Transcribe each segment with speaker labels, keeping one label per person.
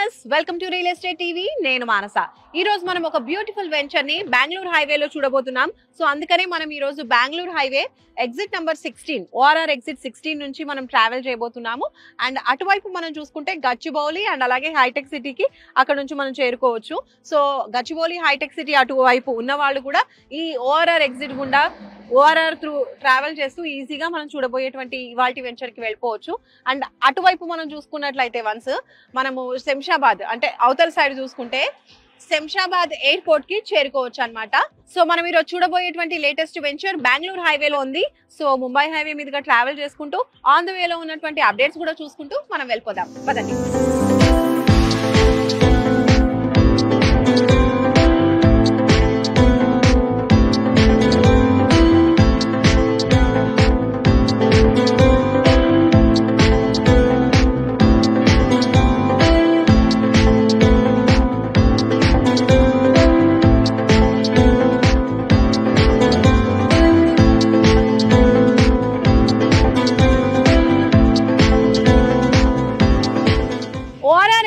Speaker 1: Viewers, welcome to real estate TV. నేను మానస. ఈ రోజు మనం ఒక బ్యూటిఫుల్ వెంచర్ ని బెంగళూరు హైవేలో చూడబోతున్నాం. సో అందుకనే మనం ఈ రోజు Bengaluru highway exit number 16 ORR exit 16 నుంచి మనం ట్రావెల్ చేయబోతున్నాము. అండ్ అటువైపు మనం చూసుకుంటే గచ్చిబౌలి అండ్ అలాగే హైటెక్ సిటీకి అక్కడ నుంచి మనం చేరుకోవచ్చు. సో గచ్చిబౌలి హైటెక్ సిటీ అటువైపు ఉన్న వాళ్ళు కూడా ఈ ఓఆర్ఆర్ ఎగ్జిట్ గుండా ఓఆర్ఆర్ త్రూ ట్రావెల్ చేస్తూ ఈజీగా మనం చూడబోయేటువంటి ఇవాల్టి వెంచర్ కి వెళ్ళిపోవచ్చు. అండ్ అటువైపు మనం చూసుకున్నట్లయితే వన్స్ మనము శంషాబాద్ అంటే అవతల సైడ్ చూసుకుంటే శంషాబాద్ ఎయిర్పోర్ట్ కి చేరుకోవచ్చు అన్నమాట. సో మనం ఈరోజు చూడబోయేటువంటి లేటెస్ట్ వెంచర్ బెంగళూరు హైవేలో ఉంది. సో ముంబై హైవే మీదుగా ట్రావెల్ చేసుకుంటూ ఆన్ ద వేలో ఉన్నటువంటి అప్డేట్స్ కూడా చూసుకుంటూ మనం వెళ్ళిపోదాం. పదండి.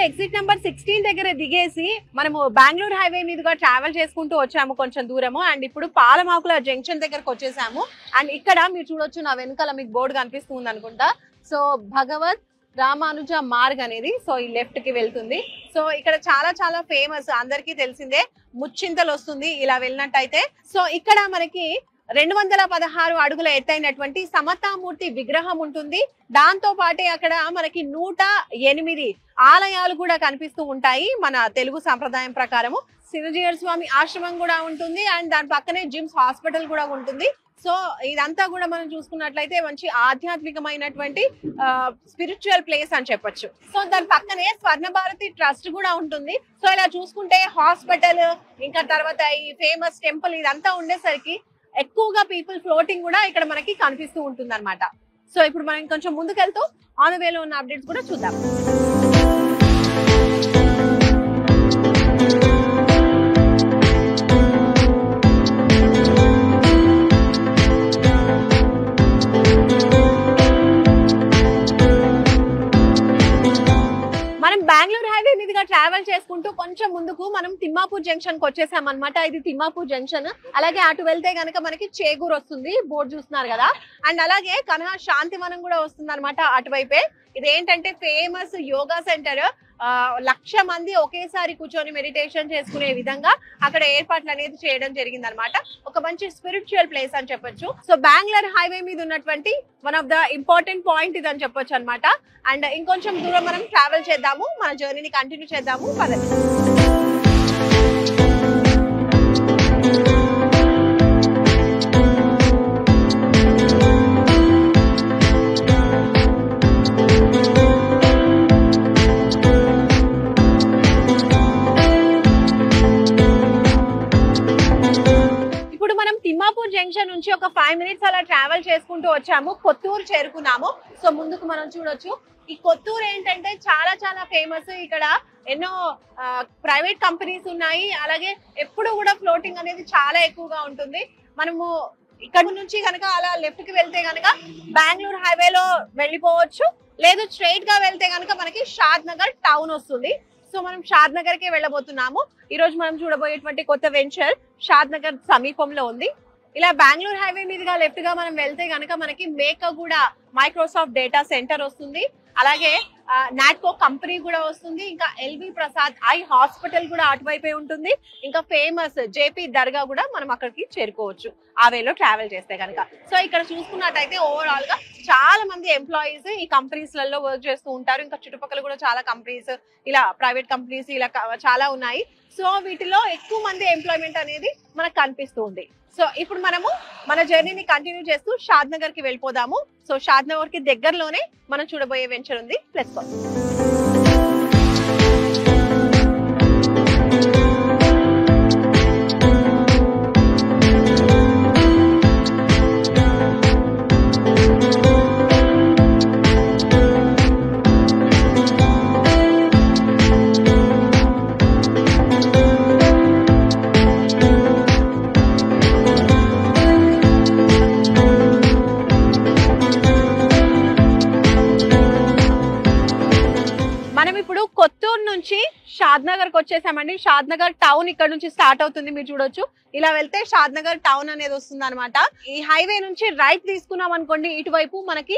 Speaker 1: ఎగ్జిట్ నెంబర్ 16 దగ్గర దిగేసి మనము బెంగళూరు హైవే మీదుగా ట్రావెల్ చేసుకుంటూ వచ్చాము కొంచెం దూరము. అండ్ ఇప్పుడు పాలమాకుల జంక్షన్ దగ్గరకు వచ్చేసాము. అండ్ ఇక్కడ మీరు చూడొచ్చు, నా వెనకాల మీకు బోర్డు కనిపిస్తుంది అనుకుంటా. సో భగవత్ రామానుజ మార్గ్ అనేది సో ఈ లెఫ్ట్ కి వెళ్తుంది. సో ఇక్కడ చాలా చాలా ఫేమస్, అందరికీ తెలిసిందే, ముచ్చింతలు వస్తుంది ఇలా వెళ్ళినట్టయితే. సో ఇక్కడ మనకి 216 అడుగుల ఎత్తైనటువంటి సమతామూర్తి విగ్రహం ఉంటుంది. దాంతో పాటే అక్కడ మనకి 108 ఆలయాలు కూడా కనిపిస్తూ ఉంటాయి మన తెలుగు సంప్రదాయం ప్రకారము. శివజీయర్ స్వామి ఆశ్రమం కూడా ఉంటుంది. అండ్ దాని పక్కనే జిమ్స్ హాస్పిటల్ కూడా ఉంటుంది. సో ఇదంతా కూడా మనం చూసుకున్నట్లయితే మంచి ఆధ్యాత్మికమైనటువంటి స్పిరిచువల్ ప్లేస్ అని చెప్పొచ్చు. సో దాని పక్కనే స్వర్ణ భారతి ట్రస్ట్ కూడా ఉంటుంది. సో ఇలా చూసుకుంటే హాస్పిటల్ ఇంకా తర్వాత ఈ ఫేమస్ టెంపుల్ ఇదంతా ఉండేసరికి ఎక్కువగా పీపుల్ ఫ్లోటింగ్ కూడా ఇక్కడ మనకి కనిపిస్తూ ఉంటుంది అనమాట. సో ఇప్పుడు మనం కొంచెం ముందుకెళ్తూ ఆన్ ద వేలో ఉన్న అప్డేట్స్ కూడా చూద్దాం. మనం బెంగళూరు హైవే మీదుగా ట్రావెల్ చేసుకుంటూ కొంచెం ముందుకు మనం తిమ్మాపూర్ జంక్షన్ కి వచ్చేసాం అనమాట. ఇది తిమ్మాపూర్ జంక్షన్. అలాగే అటు వెళ్తే గనక మనకి చేగూరు వస్తుంది, బోర్డు చూస్తున్నారు కదా. అండ్ అలాగే కన్హా శాంతివనం కూడా వస్తుంది అనమాట అటువైపే. ఇది ఏంటంటే ఫేమస్ యోగా సెంటర్. 1,00,000 మంది ఒకేసారి కూర్చొని మెడిటేషన్ చేసుకునే విధంగా అక్కడ ఏర్పాట్లు అనేది చేయడం జరిగింది అనమాట. ఒక మంచి స్పిరిచువల్ ప్లేస్ అని చెప్పొచ్చు. సో బెంగళూరు హైవే మీద ఉన్నటువంటి one of the important point ఇది అని చెప్పొచ్చు అనమాట. అండ్ ఇంకొంచెం దూరం మనం ట్రావెల్ చేద్దాము, మన జర్నీని కంటిన్యూ చేద్దాము. పదండి. తిమ్మాపూర్ జంక్షన్ నుంచి ఒక 5 మినిట్స్ అలా ట్రావెల్ చేసుకుంటూ వచ్చాము, కొత్తూరు చేరుకున్నాము. సో ముందుకు మనం చూడొచ్చు, ఈ కొత్తూరు ఏంటంటే చాలా చాలా ఫేమస్. ఇక్కడ ఎన్నో ప్రైవేట్ కంపెనీస్ ఉన్నాయి. అలాగే ఎప్పుడు కూడా ఫ్లోటింగ్ అనేది చాలా ఎక్కువగా ఉంటుంది. మనము ఇక్కడ నుంచి కనుక అలా లెఫ్ట్ కి వెళ్తే కనుక బెంగళూరు హైవేలో వెళ్ళిపోవచ్చు. లేదు స్ట్రైట్ గా వెళ్తే కనుక మనకి షాద్ నగర్ టౌన్ వస్తుంది. సో మనం షాద్ నగర్ కే వెళ్ళబోతున్నాము. ఈ రోజు మనం చూడబోయేటువంటి కొత్త వెంచర్ షాద్ నగర్ సమీపంలో ఉంది. ఇలా బెంగళూరు హైవే మీదుగా లెఫ్ట్ గా మనం వెళ్తే గనక మనకి మేకగూడ మైక్రోసాఫ్ట్ డేటా సెంటర్ వస్తుంది. అలాగే నాట్కో కంపెనీ కూడా వస్తుంది. ఇంకా ఎల్వి ప్రసాద్ ఐ హాస్పిటల్ కూడా అటువైపే ఉంటుంది. ఇంకా ఫేమస్ జేపీ దర్గా కూడా మనం అక్కడికి చేరుకోవచ్చు ఆ వేలో ట్రావెల్ చేస్తే కనుక. సో ఇక్కడ చూసుకున్నట్టయితే ఓవరాల్ గా చాలా మంది ఎంప్లాయీస్ ఈ కంపెనీస్ లలో వర్క్ చేస్తూ ఉంటారు. ఇంకా చుట్టుపక్కల కూడా చాలా కంపెనీస్, ఇలా ప్రైవేట్ కంపెనీస్ ఇలా చాలా ఉన్నాయి. సో వీటిలో ఎక్కువ మంది ఎంప్లాయ్మెంట్ అనేది మనకు కనిపిస్తూ ఉంది. సో ఇప్పుడు మనము మన జర్నీని కంటిన్యూ చేస్తూ షాద్ నగర్ కి వెళ్ళిపోదాము. సో షాద్ నగర్ కి దగ్గరలోనే మనం చూడబోయే వెంచర్ ఉంది. ప్లస్ షాద్ నగర్ కి వచ్చేసామండి. షాద్ నగర్ టౌన్ ఇక్కడ నుంచి స్టార్ట్ అవుతుంది, మీరు చూడొచ్చు. ఇలా వెళ్తే షాద్ నగర్ టౌన్ అనేది వస్తుంది అనమాట. ఈ హైవే నుంచి రైట్ తీసుకున్నాం అనుకోండి, ఇటువైపు మనకి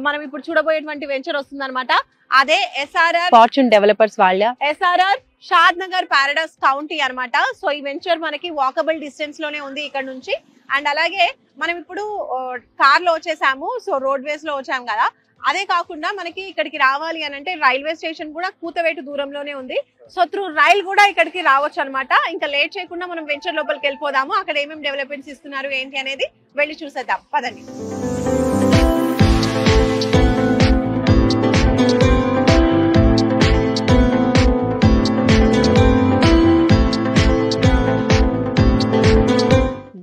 Speaker 1: మనం ఇప్పుడు చూడబోయేటువంటి వెంచర్ వస్తుంది అనమాట. అదే SRR ఫార్చ్యూన్ డెవలపర్స్ వాళ్ళ SRR షాద్ నగర్ పారడైస్ కౌంటీ అనమాట. సో ఈ వెంచర్ మనకి వాకబుల్ డిస్టెన్స్ లోనే ఉంది ఇక్కడ నుంచి. అండ్ అలాగే మనం ఇప్పుడు కార్ లో వచ్చేసాము, సో రోడ్ వేస్ లో వచ్చాము కదా. అదే కాకుండా మనకి ఇక్కడికి రావాలి అని అంటే రైల్వే స్టేషన్ కూడా కూతవేటు దూరంలోనే ఉంది. సో త్రూ రైల్ కూడా ఇక్కడికి రావచ్చు అనమాట. ఇంకా లేట్ చేయకుండా మనం వెంచర్ లోపలికి వెళ్ళిపోదాము. అక్కడ ఏమేమి డెవలప్మెంట్స్ ఇస్తున్నారు ఏంటి అనేది వెళ్ళి చూసేద్దాం, పదండి.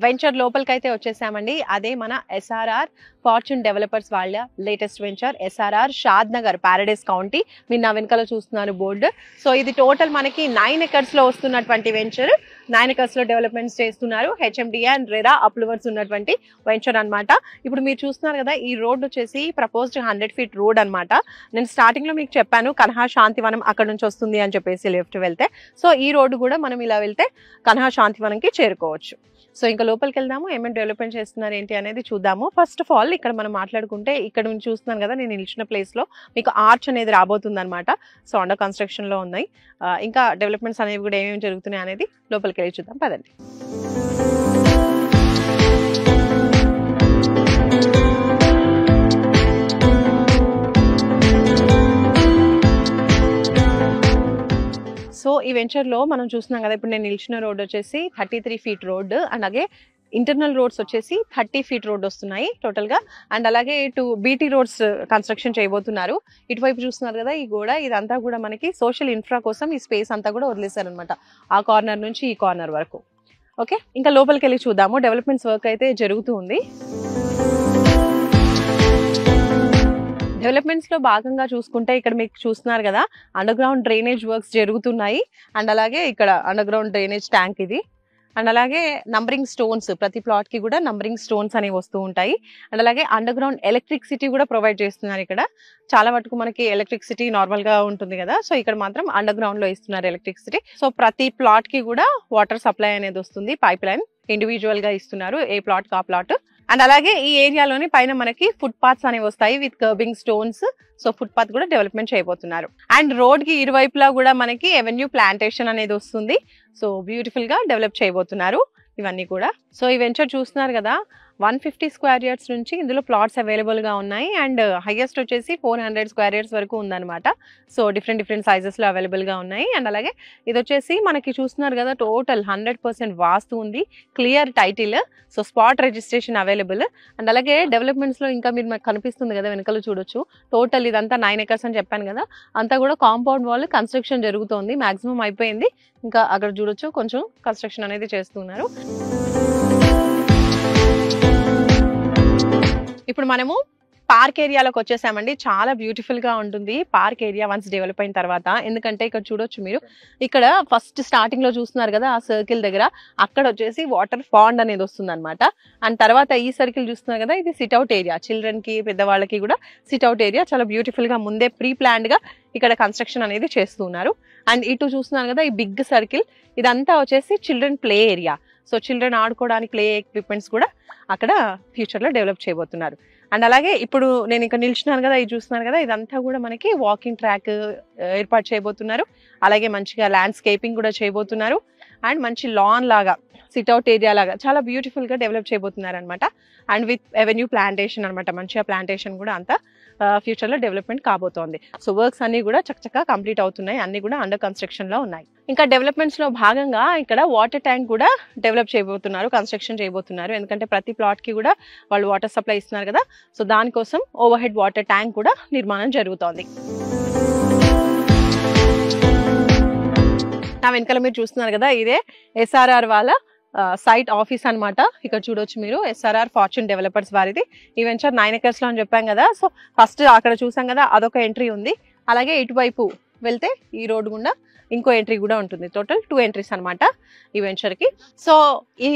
Speaker 1: వెంచర్ లోపలికి అయితే వచ్చేసామండి. అదే మన SRR ఫార్చ్యూన్ డెవలపర్స్ వాళ్ళ లేటెస్ట్ వెంచర్ SRR షాద్ నగర్ పారడైస్ కౌంటీ. మీరు నా వెనకాల చూస్తున్నారు బోర్డు. సో ఇది టోటల్ మనకి 9 acres లో వస్తున్నటువంటి వెంచర్. 9 acres లో డెవలప్మెంట్స్ చేస్తున్నారు. HMDA అండ్ రెరా అప్రూవర్స్ ఉన్నటువంటి వెంచర్ అనమాట. ఇప్పుడు మీరు చూస్తున్నారు కదా, ఈ రోడ్ వచ్చేసి ప్రపోజ్డ్ 100 feet రోడ్ అనమాట. నేను స్టార్టింగ్ లో మీకు చెప్పాను కన్హా శాంతివనం అక్కడ నుంచి వస్తుంది అని చెప్పేసి లెఫ్ట్ వెళ్తే. సో ఈ రోడ్డు కూడా మనం ఇలా వెళ్తే కన్హా శాంతివనంకి చేరుకోవచ్చు. సో ఇంకా లోపలికి వెళ్దాము, ఏమేమి డెవలప్మెంట్ చేస్తున్నారు ఏంటి అనేది చూద్దాము. ఫస్ట్ ఆఫ్ ఆల్ ఇక్కడ మనం మాట్లాడుకుంటే ఇక్కడ నుంచి చూస్తున్నాను కదా, నేను నిలిచిన ప్లేస్ లో మీకు ఆర్చ్ అనేది రాబోతుంది అనమాట. సో అండర్ కన్స్ట్రక్షన్ లో ఉన్నాయి. ఇంకా డెవలప్మెంట్స్ అనేవి కూడా ఏమేమి జరుగుతున్నాయి అనేది లోపలికి వెళ్ళి చూద్దాం, పదండి. సో ఈ వెంచర్ లో మనం చూస్తున్నాం కదా, ఇప్పుడు నేను నిలిచిన రోడ్ వచ్చేసి 33 feet రోడ్. అండ్ అలాగే ఇంటర్నల్ రోడ్స్ వచ్చేసి 30 feet రోడ్ వస్తున్నాయి టోటల్ గా. అండ్ అలాగే ఇటు BT రోడ్స్ కన్స్ట్రక్షన్ చేయబోతున్నారు. ఇటువైపు చూస్తున్నారు కదా ఈ గోడ, ఇదంతా కూడా మనకి సోషల్ ఇన్ఫ్రా కోసం ఈ స్పేస్ అంతా కూడా వదిలేశారనమాట, ఆ కార్నర్ నుంచి ఈ కార్నర్ వరకు. ఓకే, ఇంకా లోపలికి వెళ్ళి చూద్దాము. డెవలప్మెంట్స్ వర్క్ అయితే జరుగుతూ ఉంది. డెవలప్మెంట్స్ లో భాగంగా చూసుకుంటే ఇక్కడ మీకు చూస్తున్నారు కదా, అండర్ గ్రౌండ్ డ్రైనేజ్ వర్క్స్ జరుగుతున్నాయి. అండ్ అలాగే ఇక్కడ అండర్ గ్రౌండ్ డ్రైనేజ్ ట్యాంక్ ఇది. అండ్ అలాగే నంబరింగ్ స్టోన్స్, ప్రతి ప్లాట్ కి కూడా నంబరింగ్ స్టోన్స్ అనేవి వస్తూ ఉంటాయి. అండ్ అలాగే అండర్ గ్రౌండ్ ఎలక్ట్రిసిటీ కూడా ప్రొవైడ్ చేస్తున్నారు. ఇక్కడ చాలా మటుకు మనకి ఎలక్ట్రిసిటీ నార్మల్ గా ఉంటుంది కదా, సో ఇక్కడ మాత్రం అండర్ గ్రౌండ్ లో ఇస్తున్నారు ఎలక్ట్రిసిటీ. సో ప్రతి ప్లాట్ కి కూడా వాటర్ సప్లై అనేది వస్తుంది, పైప్ లైన్ ఇండివిజువల్ గా ఇస్తున్నారు, ఏ ప్లాట్ కా ప్లాట్. అండ్ అలాగే ఈ ఏరియాలోని పైన మనకి ఫుట్ పాత్స్ అనేవి వస్తాయి with kerbing stones. So foot path కూడా డెవలప్మెంట్ చేయబోతున్నారు. అండ్ రోడ్ కి ఇరువైపులా కూడా మనకి ఎవెన్యూ ప్లాంటేషన్ అనేది వస్తుంది. సో బ్యూటిఫుల్ గా డెవలప్ చేయబోతున్నారు ఇవన్నీ కూడా. సో ఈ వెంచర్ చూస్తున్నారు కదా, 150 square yards నుంచి ఇందులో ప్లాట్స్ అవైలబుల్ గా ఉన్నాయి. అండ్ హైయెస్ట్ వచ్చేసి 400 square yards వరకు ఉందన్నమాట. సో డిఫరెంట్ సైజెస్ లో అవైలబుల్ గా ఉన్నాయి. అండ్ అలాగే ఇది వచ్చేసి మనకి చూస్తున్నారు కదా, టోటల్ 100% వాస్తు ఉంది, clear title, so spot registration available. And అలాగే డెవలప్మెంట్స్ లో ఇంకా మీరు మనకు కనిపిస్తుంది కదా వెనకాల చూడొచ్చు, టోటల్ ఇదంతా 9 acres అని చెప్పాను కదా, అంతా కూడా కాంపౌండ్ వాల్ కన్స్ట్రక్షన్ జరుగుతోంది, మాక్సిమం అయిపోయింది. ఇంకా అక్కడ చూడొచ్చు కొంచెం కన్స్ట్రక్షన్ అనేది చేస్తున్నారు. ఇప్పుడు మనము పార్క్ ఏరియాలోకి వచ్చేసామండి. చాలా బ్యూటిఫుల్ గా ఉంటుంది పార్క్ ఏరియా వన్స్ డెవలప్ అయిన తర్వాత. ఎందుకంటే ఇక్కడ చూడొచ్చు మీరు, ఇక్కడ ఫస్ట్ స్టార్టింగ్ లో చూస్తున్నారు కదా ఆ సర్కిల్ దగ్గర, అక్కడ వచ్చేసి వాటర్ పాండ్ అనేది వస్తుంది అనమాట. అండ్ తర్వాత ఈ సర్కిల్ చూస్తున్నారు కదా, ఇది సిట్అవుట్ ఏరియా, చిల్డ్రన్ కి పెద్దవాళ్ళకి కూడా సిట్అవుట్ ఏరియా. చాలా బ్యూటిఫుల్ గా ముందే ప్రీ ప్లాన్డ్ గా ఇక్కడ కన్స్ట్రక్షన్ అనేది చేస్తున్నారు. అండ్ ఇటు చూస్తున్నారు కదా ఈ బిగ్ సర్కిల్, ఇదంతా వచ్చేసి children play area. So children ఆడుకోవడానికి ప్లే ఎక్విప్మెంట్స్ కూడా అక్కడ ఫ్యూచర్ లో డెవలప్ చేయబోతున్నారు. అండ్ అలాగే ఇప్పుడు నేను ఇక్కడ నిల్చున్నాను కదా, ఇది చూస్తున్నారు కదా, ఇదంతా కూడా మనకి వాకింగ్ ట్రాక్ ఏర్పాటు చేయబోతున్నారు. అలాగే మంచిగా ల్యాండ్స్కేపింగ్ కూడా చేయబోతున్నారు. అండ్ మంచి లాన్ లాగా, సిట్అవుట్ ఏరియా లాగా చాలా బ్యూటిఫుల్ గా డెవలప్ చేయబోతున్నారు అనమాట. అండ్ విత్ ఎవెన్యూ ప్లాంటేషన్ అనమాట, మంచిగా ప్లాంటేషన్ కూడా అంతా ఫ్యూచర్ లో డెవలప్మెంట్ కాబోతోంది. సో వర్క్స్ అన్ని కూడా చక్కగా కంప్లీట్ అవుతున్నాయి, అన్ని కూడా అండర్ కన్స్ట్రక్షన్ లో ఉన్నాయి. ఇంకా డెవలప్మెంట్స్ లో భాగంగా ఇక్కడ వాటర్ ట్యాంక్ కూడా డెవలప్ చేయబోతున్నారు, కన్స్ట్రక్షన్ చేయబోతున్నారు. ఎందుకంటే ప్రతి ప్లాట్ కి కూడా వాళ్ళు వాటర్ సప్లై ఇస్తున్నారు కదా, సో దానికోసం ఓవర్ హెడ్ వాటర్ ట్యాంక్ కూడా నిర్మాణం జరుగుతోంది. నా వెనకాల మీరు చూస్తున్నారు కదా, ఇదే SRR వాళ్ళ సైట్ ఆఫీస్ అనమాట. ఇక్కడ చూడొచ్చు మీరు, SRR ఫార్చ్యూన్ డెవలపర్స్ వారిది. ఈ వెంచర్ 9 acres లో అని చెప్పాం కదా. సో ఫస్ట్ అక్కడ చూసాం కదా, అదొక ఎంట్రీ ఉంది. అలాగే ఇటువైపు వెళ్తే ఈ రోడ్ గుండా ఇంకో ఎంట్రీ కూడా ఉంటుంది. టోటల్ 2 ఎంట్రీస్ అనమాట ఈ వెంచర్ కి. సో ఈ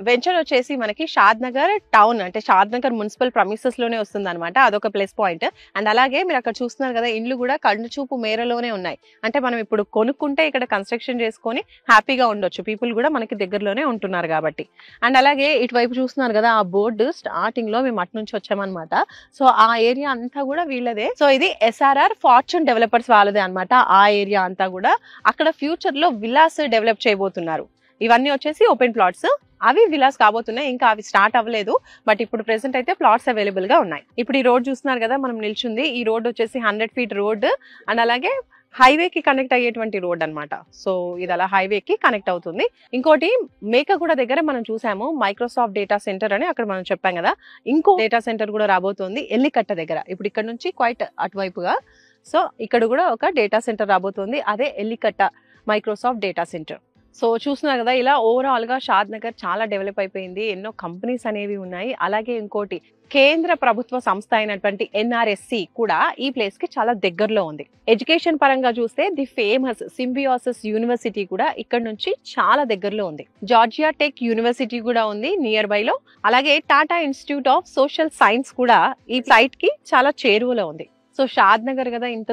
Speaker 1: వెంచర్ వచ్చేసి మనకి షాద్ నగర్ టౌన్ అంటే షాద్ నగర్ మున్సిపల్ ప్రమిసెస్ లోనే వస్తుంది అనమాట. అదొక ప్లస్ పాయింట్. అండ్ అలాగే మీరు అక్కడ చూస్తున్నారు కదా, ఇండ్లు కూడా కళ్ళు చూపు మేరలోనే ఉన్నాయి. అంటే మనం ఇప్పుడు కొనుక్కుంటే ఇక్కడ కన్స్ట్రక్షన్ చేసుకొని హ్యాపీగా ఉండొచ్చు. పీపుల్ కూడా మనకి దగ్గరలోనే ఉంటున్నారు కాబట్టి. అండ్ అలాగే ఇటువైపు చూస్తున్నారు కదా, ఆ బోర్డు స్టార్టింగ్ లో మేము అటు నుంచి వచ్చామన్నమాట. సో ఆ ఏరియా అంతా కూడా వీళ్ళదే. సో ఇది SRR ఫార్చ్యూన్ డెవలపర్స్ వాళ్ళదే అనమాట. ఆ ఏరియా అంతా కూడా అక్కడ ఫ్యూచర్ లో విల్లాస్ డెవలప్ చేయబోతున్నారు. ఇవన్నీ వచ్చేసి ఓపెన్ ప్లాట్స్, అవి విలాస్ కాబోతున్నాయి. ఇంకా అవి స్టార్ట్ అవ్వలేదు, బట్ ఇప్పుడు ప్రెసెంట్ అయితే ప్లాట్స్ అవైలబుల్ గా ఉన్నాయి. ఇప్పుడు ఈ రోడ్ చూస్తున్నారు కదా మనం నిల్చుంది, ఈ రోడ్ వచ్చేసి 100 ఫీట్ రోడ్ అండ్ అలాగే హైవే కి కనెక్ట్ అయ్యేటువంటి రోడ్ అన్నమాట. సో ఇది అలా హైవే కి కనెక్ట్ అవుతుంది. ఇంకోటి మేకగూడ దగ్గర మనం చూసాము మైక్రోసాఫ్ట్ డేటా సెంటర్ అని, అక్కడ మనం చెప్పాం కదా, ఇంకో డేటా సెంటర్ కూడా రాబోతుంది ఎల్లికట్ట దగ్గర. ఇప్పుడు ఇక్కడ నుంచి క్వైట్ అటువైపుగా, సో ఇక్కడ కూడా ఒక డేటా సెంటర్ రాబోతుంది, అదే ఎల్లికట్ట మైక్రోసాఫ్ట్ డేటా సెంటర్. సో చూస్తున్నారు కదా, ఇలా ఓవరాల్ గా షాద్ నగర్ చాలా డెవలప్ అయిపోయింది. ఎన్నో కంపెనీస్ అనేవి ఉన్నాయి. అలాగే ఇంకోటి కేంద్ర ప్రభుత్వ సంస్థ అయినటువంటి NRSC కూడా ఈ ప్లేస్ కి చాలా దగ్గరలో ఉంది. ఎడ్యుకేషన్ పరంగా చూస్తే ది ఫేమస్ సింబియోసిస్ యూనివర్సిటీ కూడా ఇక్కడ నుంచి చాలా దగ్గరలో ఉంది. జార్జియా టెక్ యూనివర్సిటీ కూడా ఉంది నియర్ బై లో. అలాగే Tata institute of social science కూడా ఈ సైట్ కి చాలా చేరువలో ఉంది. సో షాద్ నగర్ కదా, ఇంత